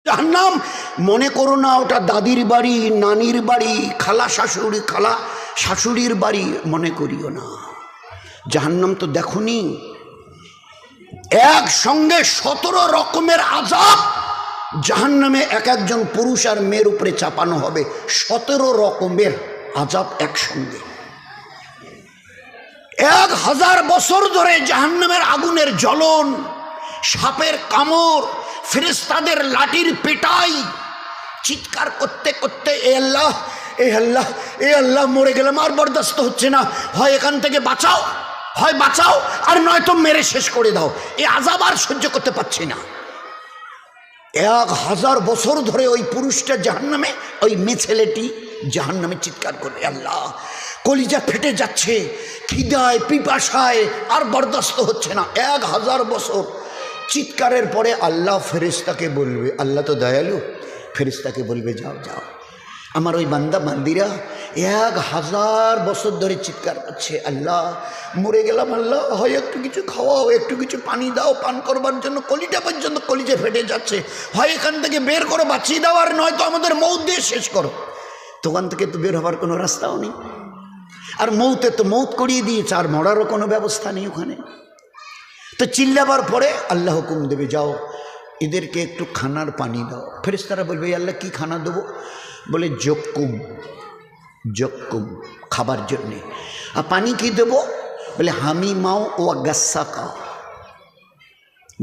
জাহান্নাম মনে করো না ওটা দাদির বাড়ি, নানির বাড়ি, খালা শাশুড়ির বাড়ি মনে করিও না। জাহান্নাম তো দেখনি, একসঙ্গে 17 রকমের আযাব জাহান্নামে এক একজন পুরুষ আর মেয়ের উপরে চাপানো হবে। 17 রকমের আযাব একসঙ্গে। 1000 বছর ধরে জাহান্নামের আগুনের জ্বলন, সাপের কামড়, ফেরেশতাদের লাঠির পেটাই, চিৎকার করতে করতে এ আল্লাহ, এ আল্লাহ, এ আল্লাহ, মরে গেলাম, আর বরদাস্ত হচ্ছে না, হয় এখান থেকে বাঁচাও, হয় বাঁচাও, আর নয়তো মেরে শেষ করে দাও, এ আযাব আর সহ্য করতে পারছি না। 1000 বছর ধরে ওই পুরুষটা জাহান্নামে, ওই মেয়ে ছেলেটি জাহান্নামে চিৎকার করে, আল্লাহ কলিজা ফেটে যাচ্ছে, খিদায় পিপাসায় আর বরদাস্ত হচ্ছে না। 1000 বছর চিৎকারের পরে আল্লাহ ফেরেশতাকে বলবে, আল্লাহ তো দয়ালু, ফেরেশতাকে বলবে যাও যাও, আমার ওই বান্দা বান্দিরা 1000 বছর ধরে চিৎকার করছে, আল্লাহ মরে গেলাম, আল্লাহ হয় একটু কিছু খাওয়াও, একটু কিছু পানি দাও পান করবার জন্য, কলিটা পর্যন্ত কলিজা ফেটে যাচ্ছে, হয় এখান থেকে বের করো, বাঁচিয়ে দাও, আর নয়তো আমাদের মৌত দিয়ে শেষ করো। দোকান থেকে তো বের হবার কোনো রাস্তাও নেই, আর মৌতে তো মৌত করিয়ে দিয়েছে, আর মরারও কোনো ব্যবস্থা নেই ওখানে। তো চিল্লাবার পরে আল্লাহ হুকুম দেবে, যাও এদেরকে একটু খানার পানি দাও। ফেরেশতারা বলবে, আল্লাহ কি খানা দেবো? বলে জক্কুম, জক্কুম খাবার জন্যে। আর পানি কি দেবো? বলে হামিমাও ও গাসাকা।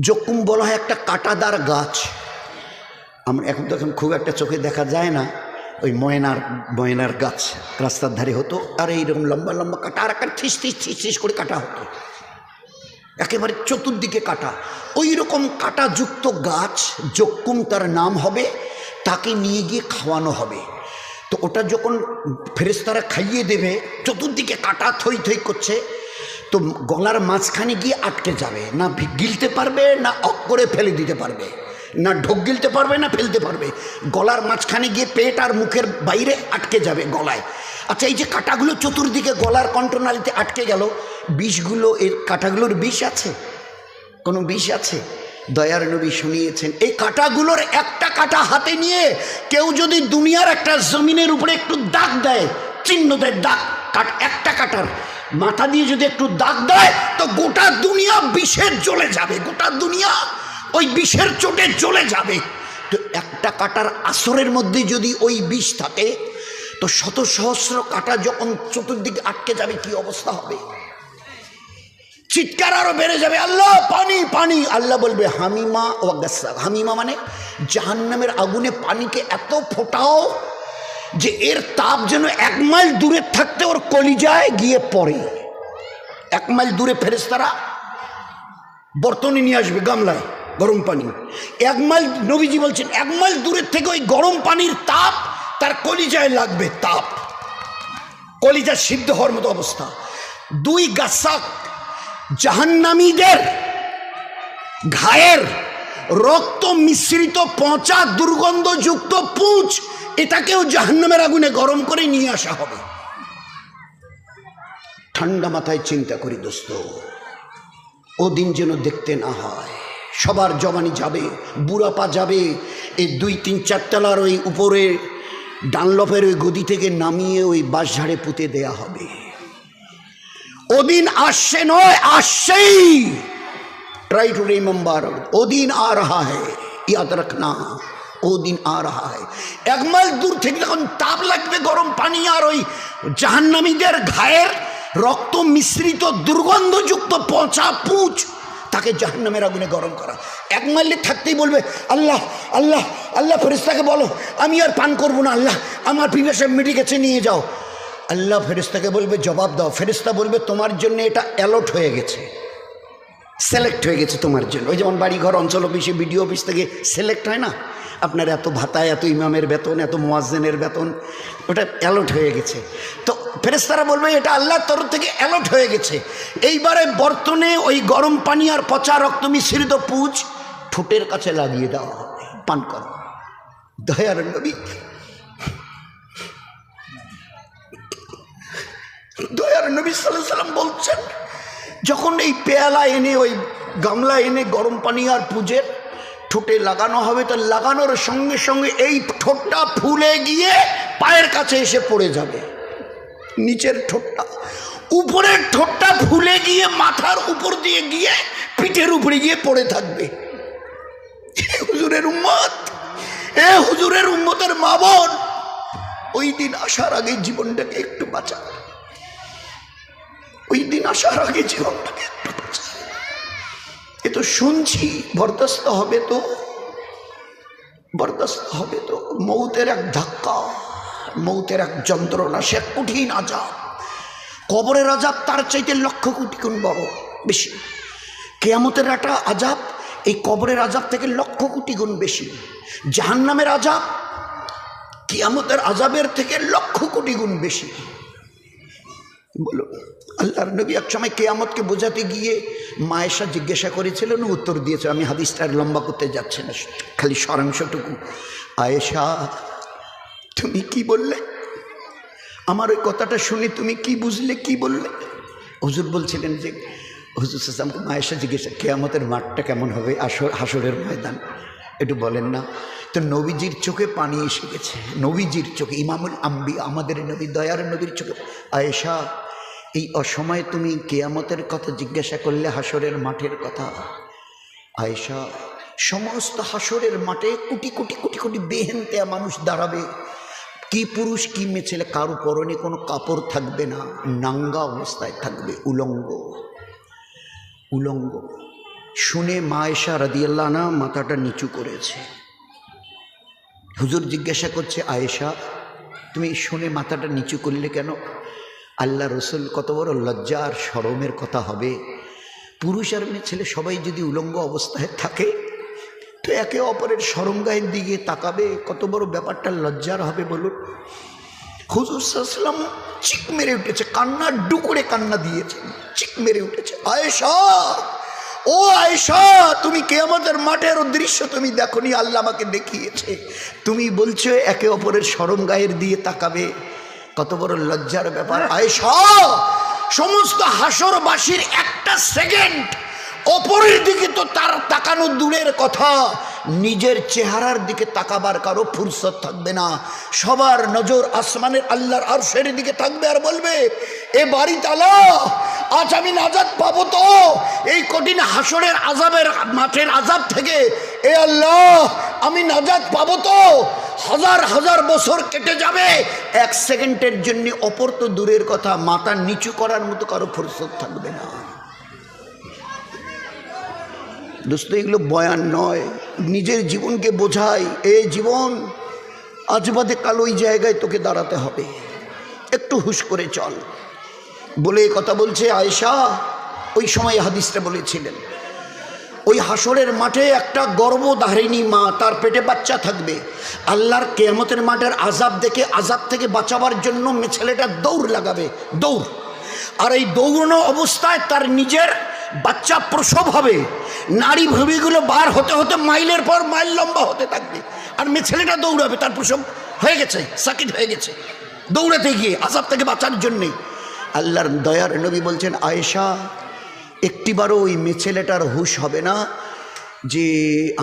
জক্কুম বলা হয় একটা কাঁটাদার গাছ, আমরা এখন তো এখন খুব একটা চোখে দেখা যায় না, ওই ময়নার গাছ রাস্তার ধারে হতো, আর এইরকম লম্বা লম্বা কাটা, আর একটা ঠিস ঠিস ঠিস ঠিস করে কাটা হতো, একেবারে চতুর্দিকে কাটা, ওই রকম কাটাযুক্ত গাছ জক্কুম তার নাম হবে, তাকে নিয়ে গিয়ে খাওয়ানো হবে। তো ওটা যখন ফেরেশতারা খাইয়ে দেবে, চতুর্দিকে কাটা থই থই করছে, তো গলার মাঝখানে গিয়ে আটকে যাবে, না গিলতে পারবে, না অক করে ফেলে দিতে পারবে, না ঢোক গিলতে পারবে, না ফেলতে পারবে, গলার মাঝখানে গিয়ে পেট আর মুখের বাইরে আটকে যাবে গলায়। আচ্ছা, এই যে কাঁটাগুলো চতুর্দিকে গলার কণ্ঠনালীতে আটকে গেল, বিষগুলো, এর কাঁটাগুলোর বিষ আছে? কোনো বিষ আছে? দয়ার নবী শুনিয়েছেন, এই কাঁটাগুলোর একটা কাঁটা হাতে নিয়ে কেউ যদি দুনিয়ার একটা জমিনের উপরে একটু দাগ দেয়, চিহ্ন দেয়, দাগ, একটা কাঁটার মাথা দিয়ে যদি একটু দাগ দেয়, তো গোটা দুনিয়া বিষের জ্বলে যাবে, গোটা দুনিয়া ওই বিষের চোটে জ্বলে যাবে। তো একটা কাঁটার আসরের মধ্যে যদি ওই বিষ থাকে, তো শত সহস্র কাঁটা যখন চতুর্দিকে আটকে যাবে, কি অবস্থা হবে? চিৎকার আরো বেড়ে যাবে, আল্লাহ পানি পানি। আল্লাহ বলবে হামিমা ও গাসা। হামিমা মানে জাহান্নামের আগুনে পানিকে এত ফোটাও যে এর তাপ যেন 1 মাইল দূরে থাকতে ওর কলিজায় গিয়ে পড়ে। 1 মাইল দূরে ফেরেশতারা বর্তনে নিয়ে আসবে গামলায় গরম পানি, 1 মাইল, নবীজি বলছেন 1 মাইল দূরের থেকে ওই গরম পানির তাপ তার কলিজায় লাগবে, তাপ, কলিজা সিদ্ধ হওয়ার মতো অবস্থা। 2 গাসাক, জাহান্নামীদের ঘায়ের রক্ত মিশ্রিত পচা দুর্গন্ধযুক্ত পুঁজ, এটাকেও জাহান্নামের আগুনে গরম করে নিয়ে আসা হবে। ঠান্ডা মাথায় চিন্তা করি দোস্ত, ও দিন যেন দেখতে না হয়। সবার জবানি যাবে, বুড়াপা যাবে, এই 2, 3, 4 তলার ওই উপরে ডানলপের ওই গদি থেকে নামিয়ে ওই বাঁশঝাড়ে পুঁতে দেয়া হবে। ওদিন আসছে নয়, আসছেই। ট্রাই টু রিমেম্বার, ওদিন আ রাহা হ্যায়, ইয়াদ রাখনা, ওদিন আ রাহা হ্যায়। 1 মাইল দূর থেকে যখন তাপ লাগবে গরম পানি, আর ওই জাহান্নামীদের ঘায়ের রক্ত মিশ্রিত দুর্গন্ধযুক্ত পচা পুঁজ, তাকে জাহান্নামের আগুনে গরম করা। 1 মাইলে থাকতেই বলবে, আল্লাহ আল্লাহ আল্লাহ, ফেরেশতাকে বলো আমি আর পান করবো না, আল্লাহ আমার পিপাসা মিটে গেছে, নিয়ে যাও। আল্লাহ ফেরেশতাকে বলবে জবাব দাও। ফেরেশতা বলবে তোমার জন্য এটা অ্যালট হয়ে গেছে, সিলেক্ট হয়ে গেছে তোমার জন্য। ওই যেমন বাড়িঘর, অঞ্চল অফিসে, বিডিও অফিস থেকে সিলেক্ট হয় না, আপনার এত ভাতা, এত ইমামের বেতন, এত মুয়াজ্জিনের বেতন, ওটা অ্যালট হয়ে গেছে। তো ফেরেশতারা বলবে এটা আল্লাহর তরফ থেকে অ্যালট হয়ে গেছে। এইবারে বর্তনে ওই গরম পানি আর পচা রক্ত মিশ্রিত পুঁজ ঠোঁটের কাছে লাগিয়ে দেওয়া হবে, পান করো। দয়ার নবী, দয়ার নবী সাল্লাল্লাহু আলাইহি সাল্লাম বলছেন, যখন এই পেয়ালা এনে, ওই গামলা এনে গরম পানি আর পুঁজের ঠোঁটে লাগানো হবে, তো লাগানোর সঙ্গে সঙ্গে এই ঠোঁটটা ফুলে গিয়ে পায়ের কাছে এসে পড়ে যাবে। নিচের ঠোঁটটা, উপরের ঠোঁটটা ফুলে গিয়ে মাথার উপর দিয়ে গিয়ে পিঠের উপরে গিয়ে পড়ে থাকবে। হুজুরের উম্মত, এ হুজুরের উম্মতের মা বোন, ওই দিন আসার আগে জীবনটাকে একটু বাঁচা, ওই দিন আসার আগে জীবনটাকে একটু বাঁচা। এ তো শুনছি, বরদাস্ত হবে তো, বরদাস্ত হবে তো। মৌতের এক ধাক্কা, মৌতের এক যন্ত্রণা, সে কঠিন আযাব। কবরের আযাব তার চাইতে লক্ষ কোটি গুণ বড় বেশি। কিয়ামতের একটা আযাব এই কবরের আযাব থেকে লক্ষ কোটি গুণ বেশি। জাহান্নামের আযাব কিয়ামতের আযাবের থেকে লক্ষ কোটি গুণ বেশি। বলো, আল্লাহর নবী এক সময় কিয়ামতকে বোঝাতে গিয়ে মায়েশা জিজ্ঞাসা করেছিলেন, উত্তর দিয়েছে। আমি হাদিসটা লম্বা করতে যাচ্ছি না, খালি সারাংশটুকু। আয়েশা, তুমি কি বললে? আমার ওই কথাটা শুনে তুমি কি বুঝলে, কি বললে? হুজুর বলছিলেন যে, হুজুর সাল্লাল্লাহু মায়েশা জিজ্ঞাসা, কিয়ামতের মাঠটা কেমন হবে, হাসরের ময়দান, একটু বলেন না। তো নবীজির চোখে পানি এসে গেছে, নবীজির চোখে, ইমামুল আম্বিয়া আমাদের নবী, দয়ার নবীর চোখে। আয়েশা, এই অসময়ে তুমি কিয়ামতের কথা জিজ্ঞাসা করলে, হাসরের মাঠের কথা। আয়েশা, সমস্ত হাসরের মাঠে কোটি কোটি কোটি কোটি বেহেনতে মানুষ দাঁড়াবে, কি পুরুষ কি মেয়ে ছেলে, কারো পরনে কোনো কাপড় থাকবে না, নাঙ্গা অবস্থায় থাকবে, উলঙ্গ উলঙ্গ। শুনে মা আয়েশা রাদিয়াল্লাহু আনহা মাথাটা নিচু করেছে। হুজুর জিজ্ঞাসা করছে, আয়েশা তুমি শুনে মাথাটা নিচু করলে কেন? আল্লাহ রসুল, কত বড় লজ্জা আর শরমের কথা হবে, পুরুষ আর মেয়ে ছেলে সবাই যদি উলঙ্গ অবস্থায় থাকে তো একে অপরের শরমগাহের দিকে তাকাবে, কত বড় ব্যাপারটা লজ্জার হবে বলুন। হুজুর সাল্লাল্লাহু আলাইহি ওয়াসাল্লাম চিক মেরে উঠেছে, কান্না ডুকরে কান্না দিয়েছে, চিক মেরে উঠেছে। আয়েশা, ও আয়েশা, তুমি কিয়ামতের মাঠের দৃশ্য তুমি দেখোনি, আল্লাহ আমাকে দেখিয়েছে, তুমি বলছো একে অপরের শরমগাহের দিয়ে তাকাবে, কত বড় লজ্জার ব্যাপার। আয়েশা, সমস্ত হাসরবাসীর একটা সেকেন্ড অপরের দিকে তো তার তাকানো দূরের কথা, নিজের চেহারার দিকে তাকাবার কারো ফুরসত থাকবে না। সবার নজর আসমানের আল্লাহর আরশের দিকে থাকবে আর বলবে, এ বাড়ি তালা, আজ আমি নাজাত পাবো তো এই কঠিন হাসরের আযাবের মাঠের আযাব থেকে? এ আল্লাহ, আমি নাজাত পাবো তো? হাজার হাজার বছর কেটে যাবে, এক সেকেন্ডের জন্য অপর তো দূরের কথা, মাথা নিচু করার মতো কারো ফুরসত থাকবে না। দোস্ত, এগুলো বয়ান নয়, নিজের জীবনকে বোঝাই। এ জীবন আজ বাদে কাল ওই জায়গায় তোকে দাঁড়াতে হবে, একটু হুশ করে চল। বলে কথা বলছে আয়েশা, ওই সময় হাদিসটা বলেছিলেন, ওই হাসরের মাঠে একটা গর্ভধারিণী মা, তার পেটে বাচ্চা থাকবে, আল্লাহর কিয়ামতের মাঠের আযাব দেখে আযাব থেকে বাঁচাবার জন্য ছেলেটা দৌড় লাগাবে, দৌড়। আর এই দৌড়ানো অবস্থায় তার নিজের বাচ্চা প্রসব হবে, নারী ভূমিগুলো বার হতে হতে মাইলের পর মাইল লম্বা হতে থাকবে, আর মেয়ে ছেলেটা দৌড়াবে, তার প্রসব হয়ে গেছে, সাকিট হয়ে গেছে, দৌড়াতে গিয়ে আযাব থেকে বাঁচার জন্যে। আল্লাহর দয়ার নবী বলছেন, আয়েশা, একটিবারও ওই মেয়ে ছেলেটার হুঁশ হবে না যে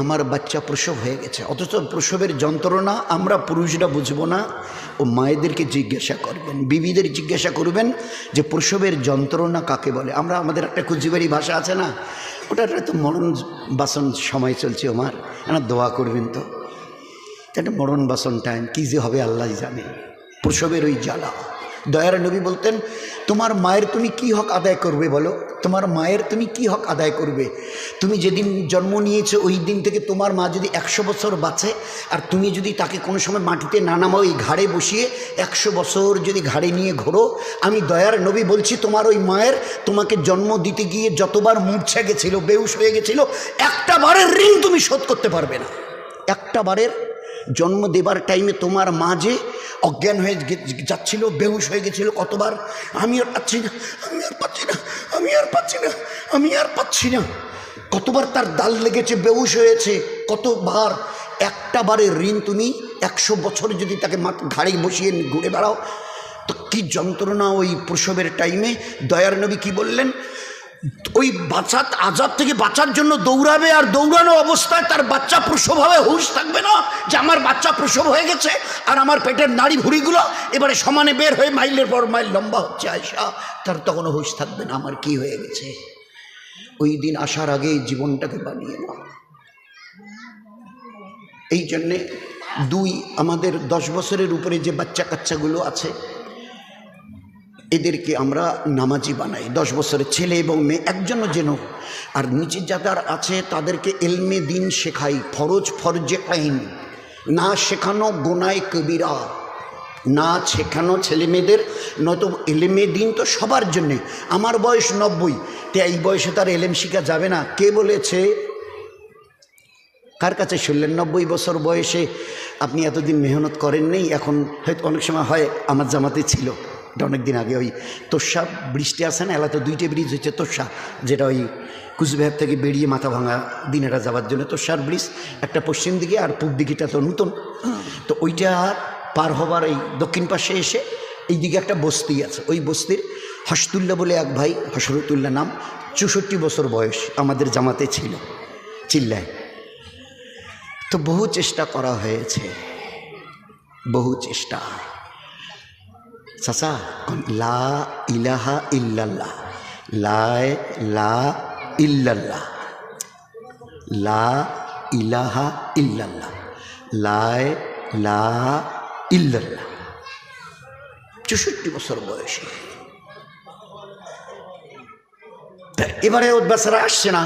আমার বাচ্চা প্রসব হয়ে গেছে। অথচ প্রসবের যন্ত্রণা আমরা পুরুষরা বুঝবো না, ও মায়েদেরকে জিজ্ঞাসা করবেন, বিবিদের জিজ্ঞাসা করবেন যে প্রসবের যন্ত্রণা কাকে বলে। আমরা আমাদের একটা কুচিবাড়ি ভাষা আছে না, ওটার তো মরণ বাসন সময় চলছে, আমার দোয়া করবেন তো, এটা মরণ বাসন টাইম, কী যে হবে আল্লাহ জানে, প্রসবের ওই জ্বালা। দয়ার নবী বলতেন, তোমার মায়ের তুমি কি হক আদায় করবে বলো, তোমার মায়ের তুমি কি হক আদায় করবে? তুমি যেদিন জন্ম নিয়েছো ওই দিন থেকে তোমার মা যদি 100 বছর বাঁচে, আর তুমি যদি তাকে কোনো সময় মাটিতে না নামাও, ওই ঘাড়ে বসিয়ে 100 বছর যদি ঘাড়ে নিয়ে ঘোরো, আমি দয়ার নবী বলছি, তোমার ওই মায়ের তোমাকে জন্ম দিতে গিয়ে যতবার মূর্ছা গেছিল, বেহুশ হয়ে গেছিল, একটা বারের ঋণ তুমি শোধ করতে পারবে না। একটা বারের জন্ম দেবার টাইমে তোমার মা যে অজ্ঞান হয়ে যাচ্ছিল, বেহুশ হয়ে গেছিল, কতবার আমি আর পাচ্ছি না, আমি আর পাচ্ছি না, আমি আর পাচ্ছি না, আমি আর পাচ্ছি না, কতবার তার দাল লেগেছে, বেহুশ হয়েছে, কতবার। একটা বারের ঋণ তুমি 100 বছর যদি তাকে ঘাড়ে বসিয়ে ঘুরে বেড়াও, তো কি যন্ত্রণা ওই প্রসবের টাইমে। দয়ার নবী কি বললেন, ওই বাচ্চা আজাব থেকে বাঁচার জন্য দৌড়াবে, আর দৌড়ানো অবস্থায় তার বাচ্চা প্রসব হবে, হুঁশ থাকবে না যে আমার বাচ্চা প্রসব হয়ে গেছে আর আমার পেটের নাড়ি ভুঁড়িগুলো এবারে সমানে বের হয়ে মাইলের পর মাইল লম্বা হচ্ছে আয়সা, তার তখনও হুঁশ থাকবে না আমার কি হয়ে গেছে। ওই দিন আসার আগেই জীবনটাকে বানিয়ে নাও। এই জন্যে আমাদের 10 বছরের উপরে যে বাচ্চা কাচ্চাগুলো আছে এদেরকে আমরা নামাজি বানাই, 10 বছরের ছেলে এবং মেয়ে একজনও যেন। আর নিচে যাদের আছে তাদেরকে এলমে দিন শেখাই, ফরজে আইন না শেখানো গোনায় কবিরা, না শেখানো ছেলে মেয়েদের, নয়তো এলেমে দিন তো সবার জন্যে। আমার বয়স 90, তো এই বয়সে তার এলেম শিখা যাবে না? কে বলেছে? কার কাছে শুনলেন? 90 বছর বয়সে আপনি এতদিন মেহনত করেন নেই, এখন হয়তো অনেক সময় হয়। আমার জামাতে ছিল এটা অনেক দিন আগে, ওই তোষা ব্রিজটি আছে না, এলাকাতে 2টে ব্রিজ হচ্ছে তোষা, যেটা ওই কুচবিহার থেকে বেরিয়ে মাথা ভাঙা দিনেরা যাওয়ার জন্য তোষার ব্রিজ, একটা পশ্চিম দিকে আর পূব দিকেটা তো নতুন। তো ওইটা পার হবার এই দক্ষিণ পাশে এসে এই দিকে একটা বস্তি আছে, ওই বস্তির হসতুল্লাহ বলে এক ভাই, হসরতুল্লাহ নাম, 64 বছর বয়স, আমাদের জামাতে ছিল, চিল্লায়। তো বহু চেষ্টা করা হয়েছে, বহু চেষ্টা। চাচা লা ইলাহা ইল্লাল্লাহ, লা ইল্লাল্লাহ, লা ইলাহা ইল্লাল্লাহ, লা ইল্লাল্লাহ, 64 বছর বয়সে। এবারে ওর বেচারা আসছে না,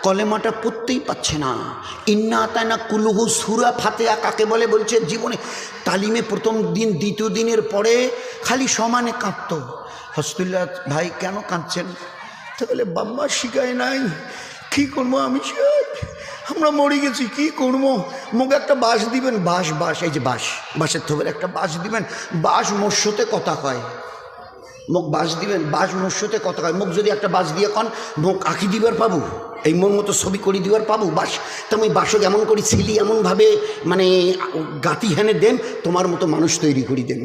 কলেমাটা পড়তেই পাচ্ছে না। ইন্না আতায়না কুলুহু সূরা ফাতিহা কাকে বলে বলছে জীবনে তালিমে প্রথম দিন দ্বিতীয় দিনের পরে খালি সমানে কাঁদত। হসতুল্লাহ ভাই কেন কাঁদছেন? তো বলে বাম্মা শিখায় নাই, কী করবো আমি, আমরা মরে গেছি, কী করবো? মুখে একটা বাঁশ দিবেন, বাঁশ এই যে বাঁশের থোপের একটা বাঁশ দিবেন, বাঁশ মোর কথা কয়, মুখ বাঁশ দিবেন, বাঁশ মোর কথা কয়। মুখ যদি একটা বাঁশ দিয়ে কন, মুখ আঁকি দিবার পাবো, এই মোর মতো ছবি করে দিবার পাবো বাঁশ। তো আমি বাঁশক এমন করি ছিলি, এমনভাবে মানে গাতি হেনে দেন, তোমার মতো মানুষ তৈরি করি দেন।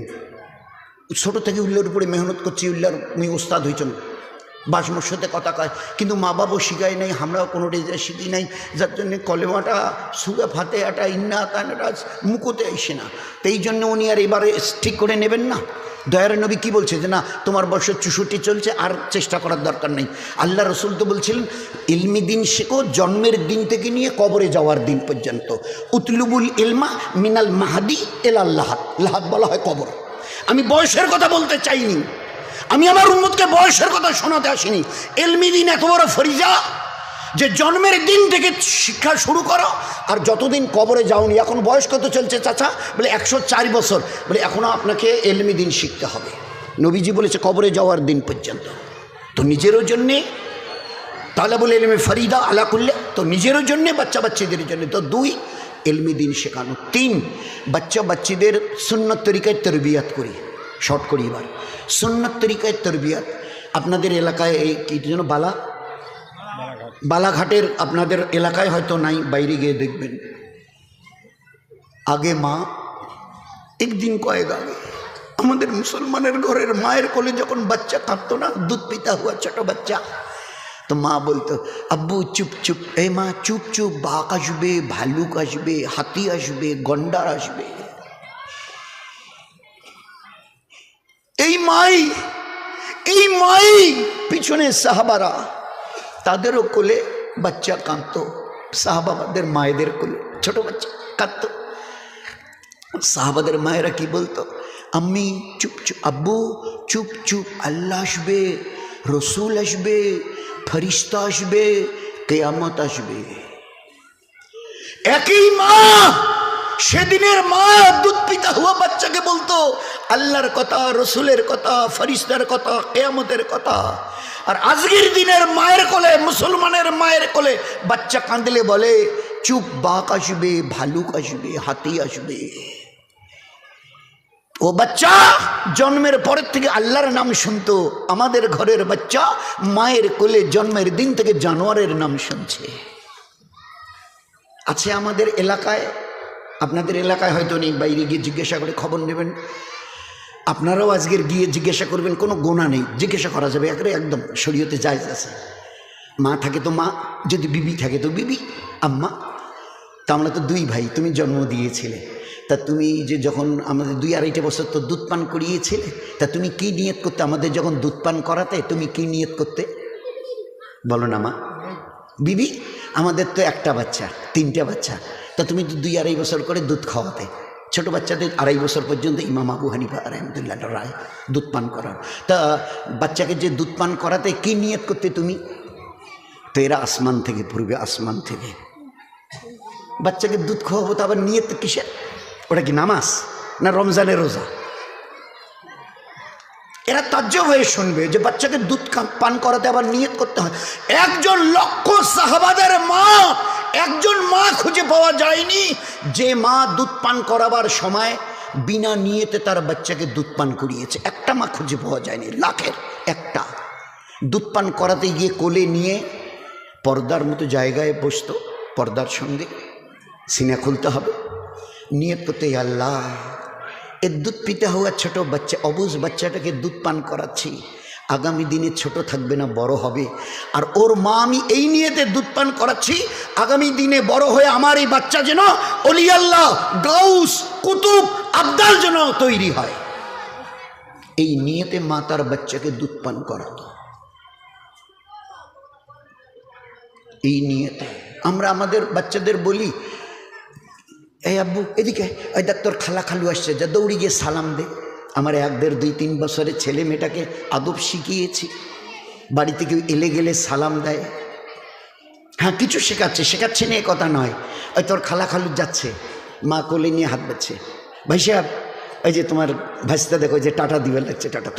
ছোটো থেকে উল্লার উপরে মেহনত করছি, উল্লার উনি ওস্তাদ হয়েছেন, বাঁশ মোর কথা কয়। কিন্তু মা বাবাও শিখায় নাই, আমরাও কোনো রেজা শিখি নাই, যার জন্যে কলেমাটা সুরা ফাতিহাটা ইন্না তানাটা মুখোতে আসে না। তো এই জন্য উনি আর এবারে ঠিক করে নেবেন না। দয়ার নবী কি বলছে যে না, তোমার বয়স 64 চলছে, আর চেষ্টা করার দরকার নেই। আল্লাহ রসুল তো বলছিলেন ইলমি দিন শেখো জন্মের দিন থেকে নিয়ে কবরে যাওয়ার দিন পর্যন্ত। উতলুবুল ইলমা মিনাল মাহাদি এলাল লাহাদ, লাহাদ বলা হয় কবর। আমি বয়সের কথা বলতে চাইনি, আমি আমার উম্মতকে বয়সের কথা শোনাতে আসিনি। ইলমি দিন এত বড় ফরিজা যে জন্মের দিন থেকে শিক্ষা শুরু করো, আর যতদিন কবরে যাওনি। এখন বয়স কত চলছে চাচা? বলে 104 বছর। বলে এখনও আপনাকে এলমি দিন শিখতে হবে। নবীজি বলেছে কবরে যাওয়ার দিন পর্যন্ত। তো নিজেরও জন্যে তাহলে বলে এলমে ফরিদা আলা করলে, তো নিজেরও জন্যে, বাচ্চা বাচ্চাদের জন্য। তো 2 এলমি দিন শেখানো। 3 বাচ্চা বাচ্চাদের সুন্নত তরিকায় তরবিয়াত করি, শর্ট করি এবার। সুন্নত তরিকায় তরবিয়াত আপনাদের এলাকায় এই কি যেন বালাঘাটের আপনাদের এলাকায় হয়তো নাই, বাইরে গিয়ে দেখবেন। আগে মা একদিন কয়েক আগে আমাদের মুসলমানের ঘরের মায়ের কোলে যখন বাচ্চা কাঁদতো না, দুধ পিতা হুয়া ছোট বাচ্চা, তো মা বলতো আব্বু চুপ চুপ, এই মা চুপ চুপ, বাঘ আসবে, ভালুক আসবে, হাতি আসবে, গন্ডার আসবে। এই মাই পিছনে সাহাবারা, তাদেরও কোলে বাচ্চা কাঁদতো, সাহাবাদের মায়েদের কোলে ছোট বাচ্চা কাঁদতো। সাহাবাদের মায়েরা কি বলতো? আম্মি চুপ চুপ, আব্বু চুপ চুপ, আল্লাহ আসবে, রসুল আসবে, ফরিস্তা আসবে, কিয়ামত আসবে। একই মা সেদিনের মা দুধ পিতা হুয়া বাচ্চাকে বলতো আল্লাহর কথা, রসুলের কথা, ফরিস্তার কথা, কিয়ামতের কথা। আর আজকের দিনের মায়ের কোলে, মুসলমানের মায়ের কোলে বাচ্চা কাঁদলে বলে চুপ, বাঘ আসবে, ভালুক আসবে, হাতি আসবে। ও বাচ্চা জন্মের পরের থেকে আল্লাহর নাম শুনতো। আমাদের ঘরের বাচ্চা মায়ের কোলে জন্মের দিন থেকে জানোয়ারের নাম শুনছে। আছে আমাদের এলাকায়, আপনাদের এলাকায় হয়তো নেই, বাইরে গিয়ে জিজ্ঞাসা করে খবর নেবেন। আপনারাও আজকের গিয়ে জিজ্ঞাসা করবেন, কোনো গোনা নেই, জিজ্ঞাসা করা যাবে, একদম শরীয়তে জায়েজ আছে। মা থাকে তো মা, যদি বিবি থাকে তো বিবি, আম্মা। তা আমরা তো দুই ভাই, তুমি জন্ম দিয়েছিলে, তা তুমি যে যখন আমাদের 2-2.5 বছর তো দুধ পান করিয়েছিলে, তা তুমি কি নিয়ত করতে আমাদের যখন দুধ পান করাতে? তুমি কি নিয়ত করতে বলো না মা? বিবি, আমাদের তো একটা বাচ্চা, 3টে বাচ্চা, তা তুমি তো 2-2.5 বছর করে দুধ খাওয়াতে। ছোট বাচ্চাদের 2.5 বছর পর্যন্ত ইমাম আবু হানিফা রহমতুল্লাহ রায় দুধ পান করার। তা বাচ্চাকে যে দুধ পান করাতে কি নিয়ত করতে তুমি? তো এরা আসমান থেকে পড়বে, আসমান থেকে বাচ্চাকে দুধ খাওয়াবো, তো আবার নিয়ত কিসের? ওটা কি নামাজ না রমজানের রোজা? এরা তাজ্জব হয়ে শুনবে যে বাচ্চাকে দুধ পান করাতে আবার নিয়ত করতে হয়। 1,00,000 সাহাবাদের মা, একজন মা খুঁজে পাওয়া যায়নি যে মা দুধ পান করাবার সময় বিনা নিয়তে তার বাচ্চাকে দুধ পান করিয়েছে। একটা মা খুঁজে পাওয়া যায়নি, লাখের একটা। দুধ পান করাতে গিয়ে কোলে নিয়ে পর্দার মতো জায়গায় বসতো, পর্দার সঙ্গে সিনা খুলতে হবে, নিয়ত করতে, আল্লাহ এর দুধ পিতা হওয়া ছোট বাচ্চা, অবুঝ বাচ্চাটাকে দুধ পান করাচ্ছি, আগামী দিনে ছোট থাকবে না, বড় হবে, আর ওর মা আমি এই নিয়তে দুধ পান করাচ্ছি, আগামী দিনে বড় হয়ে আমার এই বাচ্চা যেন অলি আল্লাহ, গাউস, কুতুব, আবদাল যেন তৈরি হয়। এই নিয়তে মা তার বাচ্চাকে দুধ পান করাতো। এই নিয়তে আমরা আমাদের বাচ্চাদের বলি, এই আব্বু এদিকে, ওই দেখ তোর খালা খালু আসছে, যা দৌড়ি গিয়ে সালাম দে। আমার 1, 1.5, 2, 3 বছরের ছেলে মেয়েটাকে আদব শিখিয়েছি, বাড়িতে কেউ এলে গেলে সালাম দেয়। হ্যাঁ, কিছু শেখাচ্ছে না, এ কথা নয়। ওই তোর খালা খালু যাচ্ছে, মা কোলে নিয়ে হাত বাচ্ছে, ভাই সাহেব ওই যে তোমার ভাইস্তা দেখো, যে টাটা দিবে লাগছে, টাটা।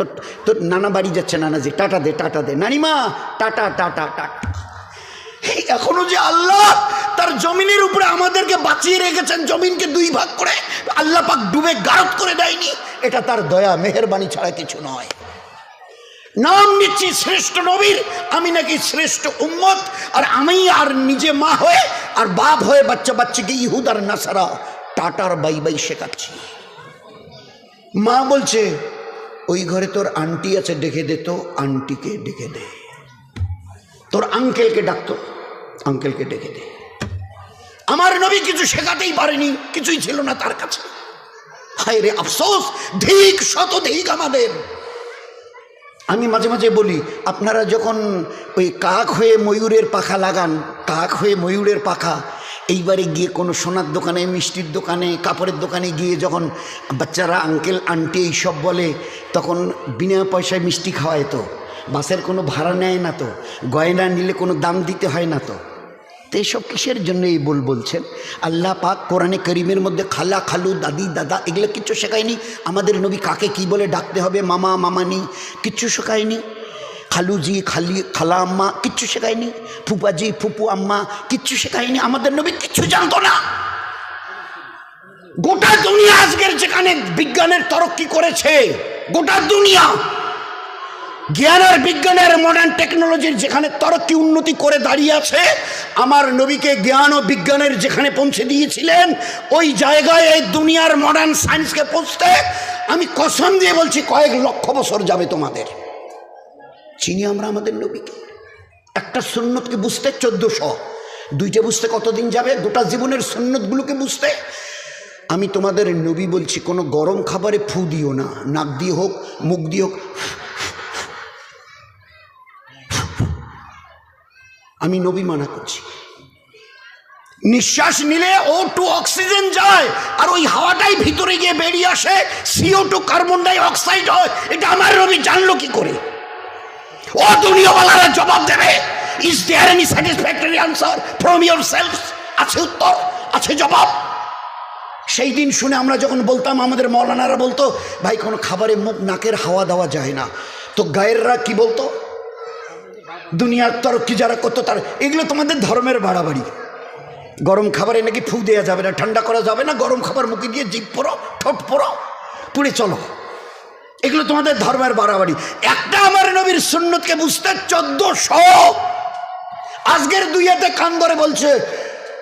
তোর নানা বাড়ি যাচ্ছে, নানা যে টাটা দে, টাটা দে, নানিমা টাটা টাটা টাটা। এখনো যে আল্লাহ তার জমিনের উপরে আমাদেরকে বাঁচিয়ে রেখেছেন, জমিনকে 2 ভাগ করে, আল্লাহ পাক ডুবে গারত করে দেয়নি, এটা তার দয়া মেহেরবানি ছাড়া কিছু নয়। নাম নিচ্ছি শ্রেষ্ঠ নবীর, আমি নাকি শ্রেষ্ঠ উম্মত, আর আমি আর নিজে মা হয়ে আর বাপ হয়ে বাচ্চা বাচ্চাকে ইহুদ আর নাসারা টাটার বাই বাই শেখাচ্ছি। মা বলছে ওই ঘরে তোর আন্টি আছে, ডেকে দে, তো আন্টিকে ডেকে দে। তোর আঙ্কেলকে ডাকতো, আঙ্কেলকে ডেকে দে। আমার নবী কিছু শেখাতেই পারেনি, কিছুই ছিল না তার কাছে। হায় রে আফসোস, ধিক শত ধিক আমাদের। আমি মাঝে মাঝে বলি, আপনারা যখন ওই কাক হয়ে ময়ূরের পাখা লাগান, কাক হয়ে ময়ূরের পাখা, এইবারে গিয়ে কোনো সোনার দোকানে, মিষ্টির দোকানে, কাপড়ের দোকানে গিয়ে যখন বাচ্চারা আঙ্কেল আন্টি এইসব বলে, তখন বিনা পয়সায় মিষ্টি খাওয়ায় তো, বাসের কোনো ভাড়া নেয় না তো, গয়না নিলে কোনো দাম দিতে হয় না তো। তো এইসব কিসের জন্য এই বলছেন? আল্লাহ পাক কোরআনে করিমের মধ্যে খালা খালু দাদি দাদা এগুলো কিচ্ছু শেখায়নি। আমাদের নবী কাকে কি বলে ডাকতে হবে, মামা মামানি, কিচ্ছু শেখায়নি। খালুজি খালা আম্মা কিচ্ছু শেখায়নি। ফুপাজি ফুপু আম্মা কিচ্ছু শেখায়নি। আমাদের নবী কিচ্ছু জানতো না। গোটা দুনিয়া আজকের যেখানে বিজ্ঞানের তরক্কি করেছে, গোটা দুনিয়া জ্ঞান আর বিজ্ঞানের মডার্ন টেকনোলজির যেখানে তরক্কি উন্নতি করে দাঁড়িয়ে আছে, আমার নবীকে জ্ঞান ও বিজ্ঞানের যেখানে পৌঁছে দিয়েছিলেন, ওই জায়গায় এই দুনিয়ার মডার্ন সায়েন্সকে পৌঁছতে আমি কসম দিয়ে বলছি কয়েক লক্ষ বছর যাবে তোমাদের। চিনি আমরা আমাদের নবীকে। একটা সুন্নতকে বুঝতে 1400, 2টে বুঝতে কতদিন যাবে? গোটা জীবনের সুন্নতগুলোকে বুঝতে। আমি তোমাদের নবী বলছি, কোনো গরম খাবারে ফু দিও না, নাক দিয়ে হোক মুখ দিয়ে হোক। আমি নবী মানা করছি। নিঃশ্বাস নিলে O2 অক্সিজেন যায়, আর ওই হাওয়াটাই ভিতরে গিয়ে বেরিয়ে আসে, CO2 কার্বন ডাই অক্সাইড হয়। এটা আমার নবী জানলো কি করে? ও দুনিয়াওয়ালারা জবাব দেবে। Is there any satisfactory answer from yourself? আছে উত্তর, আছে জবাব। সেই দিন শুনে আমরা যখন বলতাম, আমাদের মৌলানারা বলতো, ভাই কোনো খাবারে মুখ নাকের হাওয়া দেওয়া যায় না। তো গায়েররা কি বলতো, দুনিয়ার তরক্কি যারা করতো তার, এগুলো তোমাদের ধর্মের বাড়াবাড়ি। গরম খাবারে নাকি ফু দেওয়া যাবে না, ঠান্ডা করা যাবে না, গরম খাবার মুখে দিয়ে জিভ পড়ো, ঠোঁট পড়ো, পুড়ে চলো, এগুলো তোমাদের ধর্মের বাড়াবাড়ি। একটা আমার নবীর সুন্নতকে বুঝতে 1400। আজকের দুইয়াতে কান ধরে বলছে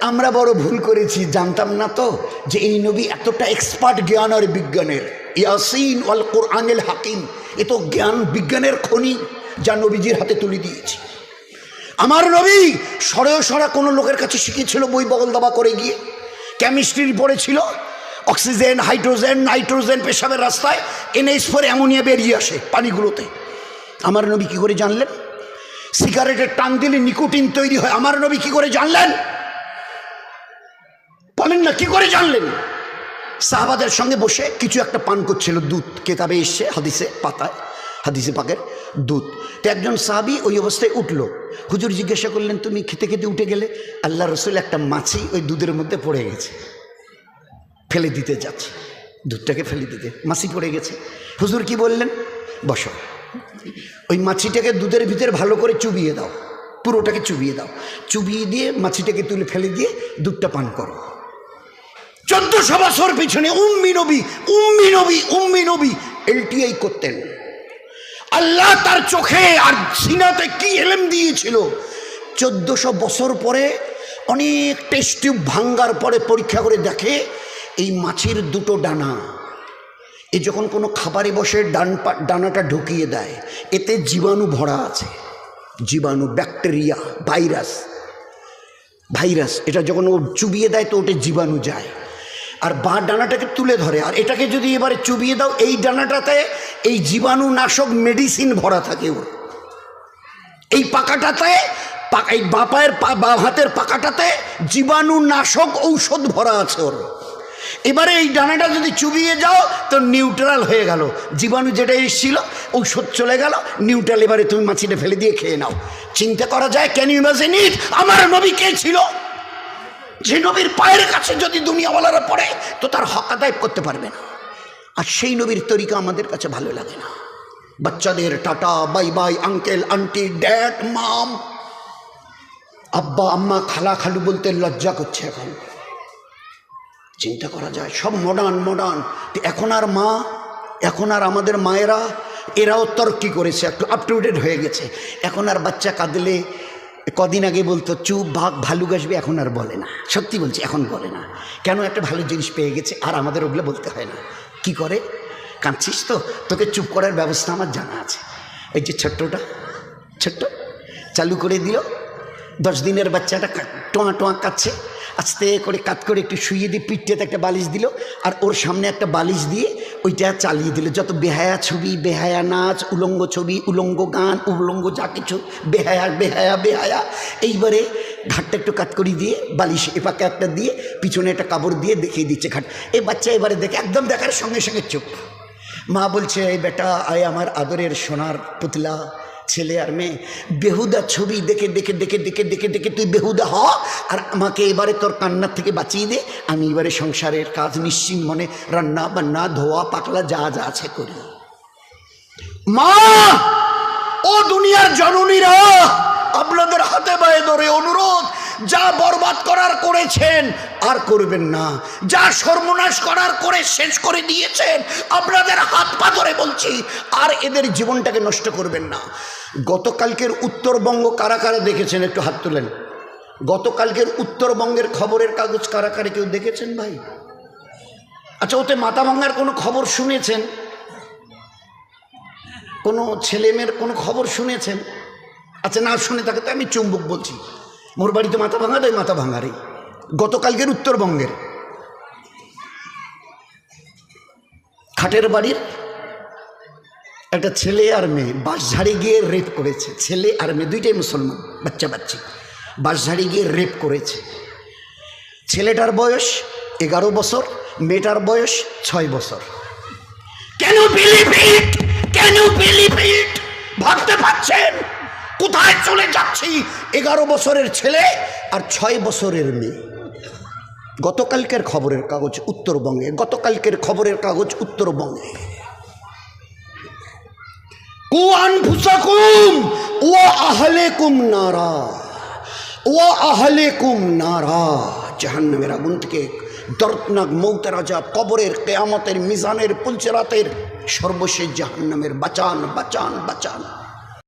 আমরা বড় ভুল করেছি, জানতাম না তো যে এই নবী এতটা এক্সপার্ট জ্ঞান আর বিজ্ঞানের। ইয়াসিন ওয়াল কোরআনুল হাকিম, এ তো জ্ঞান বিজ্ঞানের খনি যা নবীজির হাতে তুলে দিয়েছি। আমার নবী সরেও সরা কোনো লোকের কাছে শিখিয়েছিল বই বগল দাবা করে গিয়ে? কেমিস্ট্রির পড়েছিল, অক্সিজেন, হাইড্রোজেন, নাইট্রোজেন পেশাবের রাস্তায় NH4 অ্যামোনিয়া বেরিয়ে আসে পানিগুলোতে। আমার নবী কি করে জানলেন? সিগারেটের টান দিলে নিকোটিন তৈরি হয়, আমার নবী কি করে জানলেন? বলেন না, কি করে জানলেন? সাহাবাদের সঙ্গে বসে কিছু একটা পান করছিল, দুধ, কেতাবে এসছে হাদিসে পাতায়, হাদিসে পাকের দুধ। তো একজন সাহাবী ওই অবস্থায় উঠলো। হুজুর জিজ্ঞাসা করলেন, তুমি খেতে খেতে উঠে গেলে? আল্লাহ রসুল একটা মাছি ওই দুধের মধ্যে পড়ে গেছে, ফেলে দিতে যাচ্ছে, দুধটাকে ফেলে দিতে, মাছি পড়ে গেছে। হুজুর কি বললেন? বসো, ওই মাছিটাকে দুধের ভিতরে ভালো করে চুবিয়ে দাও, পুরোটাকে চুবিয়ে দাও, চুবিয়ে দিয়ে মাছিটাকে তুলে ফেলে দিয়ে দুধটা পান করো। 1400 বছর পিছনে উম্মি নবী, উম্মি নবী, উম্মি নবী LTI করতেন। আল্লাহ তার চোখে আর সিনাতে কি এলেম দিয়েছিল। 1400 বছর পরে অনেক টেস্ট টিউব ভাঙ্গার পরে পরীক্ষা করে দেখে এই মাছির দুটো ডানা, এ যখন কোনো খাবারে বসে ডানাটা ঢুকিয়ে দেয়, এতে জীবাণু ভরা আছে, জীবাণু, ব্যাকটেরিয়া, ভাইরাস, এটা যখন ও চুবিয়ে দেয় তো ওটা জীবাণু যায়, আর বাঁ ডানাটাকে তুলে ধরে। আর এটাকে যদি এবারে চুবিয়ে দাও, এই ডানাটাতে এই জীবাণু নাশক মেডিসিন ভরা থাকে ওর, এই পাকাটাতে, এই বাঁ হাতের পাকাটাতে জীবাণু নাশক ঔষধ ভরা আছে ওর। এবারে এই ডানাটা যদি চুবিয়ে যাও তো নিউট্রাল হয়ে গেল, জীবাণু যেটা এসেছিল ঔষধ চলে গেল, নিউট্রাল। এবারে তুমি মাছিটা ফেলে দিয়ে খেয়ে নাও। চিন্তা করা যায়? Can you imagine it? আমার নবী কে ছিল? যে নবীর পায়ের কাছে যদি দুনিয়াওয়ালারা পড়ে তো তার হক আদায় করতে পারবে না। আর সেই নবীর তরিকা আমাদের কাছে ভালো লাগে না। বাচ্চাদের tata, bye bye, uncle, aunty, dad, mum, আব্বা, আম্মা, খালা, খালু বলতে লজ্জা করছে এখন। চিন্তা করা যায়, সব মডার্ন। এখন আর মা, এখন আর আমাদের মায়েরা, এরাও তর্কি করেছে, একটু আপ টু ডেট হয়ে গেছে। এখন আর বাচ্চা কাঁদলে, কদিন আগে বলতো চুপ ভাগ ভালুক আসবে, এখন আর বলে না। সত্যি বলছি, এখন বলে না। কেন? একটা ভালো জিনিস পেয়ে গেছে, আর আমাদের ওগুলো বলতে হয় না। কি করে? কাঁদছিস তো, তোকে চুপ করার ব্যবস্থা আমার জানা আছে। এই যে ছোট্ট চালু করে দিল, 10 দিনের বাচ্চাটা টোয়া কাঁদছে, আস্তে করে কাত করে একটু শুইয়ে দিয়ে পিঠটাতে একটা বালিশ দিল, আর ওর সামনে একটা বালিশ দিয়ে ওইটা চালিয়ে দিল। যত বেহায়া ছবি, বেহায়া নাচ, উলঙ্গ ছবি, উলঙ্গ গান, উলঙ্গ যা কিছু, বেহায়া। এইবারে ঘাটটা একটু কাত করে দিয়ে বালিশ এপাকে একটা দিয়ে পিছনে একটা কাপড় দিয়ে দেখিয়ে দিচ্ছে ঘাট। এই বাচ্চা এবারে দেখে একদম দেখার সঙ্গে সঙ্গে চুপ। মা বলছে, এই বেটা আয় আমার আদরের সোনার পুতলা, ছেলে আর মেয়ে, বেহুদা ছবি দেখে তুই বেহুদা হ, আর আমাকে এবারে তোর কান্নার থেকে বাঁচিয়ে দে। আমি এবারে সংসারের কাজ নিশ্চিন্ত মনে রান্না বান্না, ধোয়া পাকলা যা আছে করি। মা ও দুনিয়ার জননীরা, আপনাদের হাতে পায়ে ধরে অনুরোধ, যা বরবাদ করার করেছেন আর করবেন না, যা সর্বনাশ করার করে শেষ করে দিয়েছেন, আপনাদের হাত পা ধরে বলছি, আর এদের জীবনটাকে নষ্ট করবেন না। গতকালকের উত্তরবঙ্গ কারা কারা দেখেছেন? একটু হাত তোলেন। গতকালকের উত্তরবঙ্গের খবরের কাগজ কারা কারা কেউ দেখেছেন ভাই? আচ্ছা, ওতে মাথা ভাঙার কোনো খবর শুনেছেন? কোনো ছেলেমেয়ের কোনো খবর শুনেছেন? আচ্ছা, না শুনে থাকে তো আমি চুম্বক বলছি। মোর বাড়িতে মাথা ভাঙা, তাই মাথা ভাঙারই। গতকালকের উত্তরবঙ্গের খাটের বাড়ির একটা ছেলে আর মেয়ে বাঁশঝাড়ি গিয়ে রেপ করেছে। ছেলে আর মেয়ে দুইটাই মুসলমান, বাচ্চা, বাঁশঝাড়ি গিয়ে রেপ করেছে। ছেলেটার বয়স 11 বছর, মেয়েটার বয়স 6 বছর। কেন বিলিভ ইট? ভাবতে পারছেন কোথায় চলে যাচ্ছি? 11 বছরের ছেলে আর 6 বছরের মেয়ে। গতকালকের খবরের কাগজ উত্তরবঙ্গে, কু আনফুসাকুম ওয়া আহলিকুম নারা, জাহান্নামের আগুন থেকে দর্দনাক মৌতের আযাব, কবরের, কিয়ামতের, মিজানের, পুলসিরাতের, সর্বশেষ জাহান্নামের। বাঁচান।